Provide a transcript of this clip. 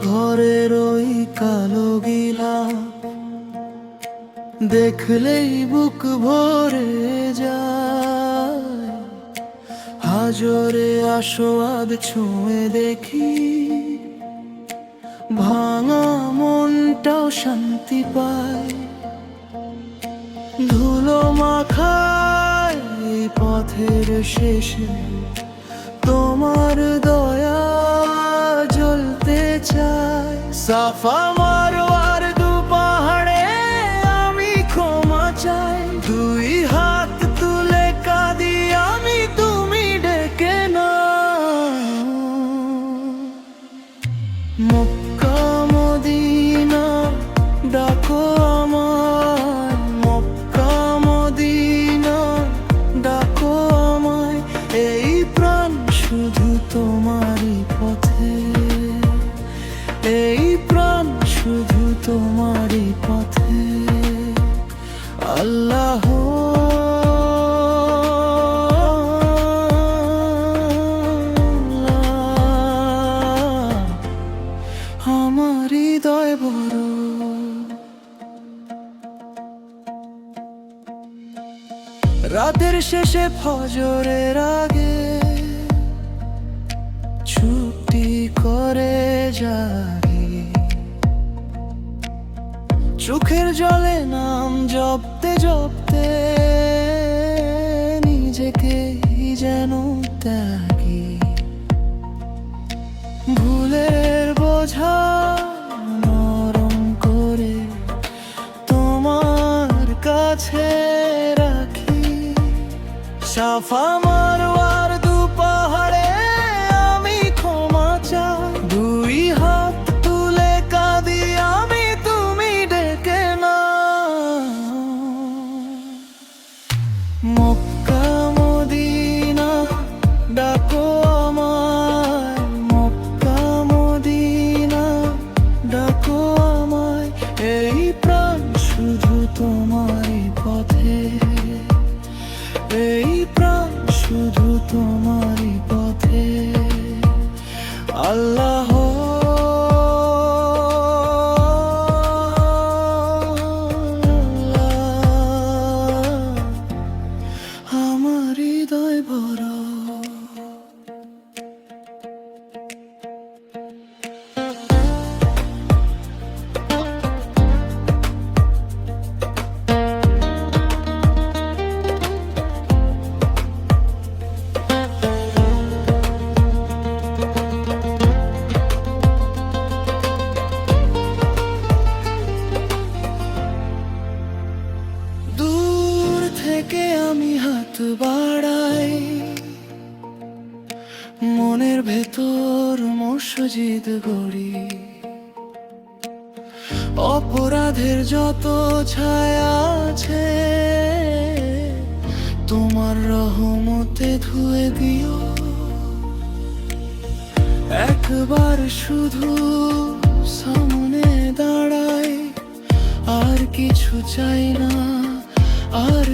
ঘরের ওই কালো গিলা দেখলেই বুক ভরে যায়। হাজরে আসোয়াদ ছুঁয়ে দেখি, ভাঙা মনটাও শান্তি পায়। ধুলো মাখায় এই পথের শেষে তোমার দয়া জ্বলতে চায়। সাফা মারওয়ার দু পাহাড়ে আমি ক্ষমা চাই। দুই হাত তুলে কাঁদি আমি, তুমি ডেকে নাও। মক্কা মদিনা ডাকো আমায়, মক্কা মদিনা ডাকো আমায়। এই প্রাণ শুধু তোমারই পথে, এই প্রাণ শুধু তোমারই পথে। আল্লাহ আমার হৃদয় বড়। রাতের শেষে ফজরের আগে ছুটি করে জাগি, চোখের জলে নাম জপতে জপতে নিজেকে যেন ত্যাগী। ভুলের বোঝা নরম করে তোমার কাছে রাখি। সাফা মারওয়ার দু পাহাড়ে আমি ক্ষমা চাই। দুই হাত তুলে কাঁদি আমি, তুমি ডেকে নাও। মক্কা মদিনা ডাকো আমায়, মক্কা মদিনা ডাকো আমায়। এই প্রাণ শুধু তোমারই পথে, এই প্রাণ শুধু তোমারই পথে। আল্লাহ আমার হৃদয় ভরা। দূর থেকে আমি হাত বাড়াই, মনের ভেতর মসজিদ গড়ি। অপরাধের যত ছায়া আছে তোমার রহমতে ধুয়ে দিও। একবার শুধু সামনে দাঁড়াই, আর কিছু চাই না, আর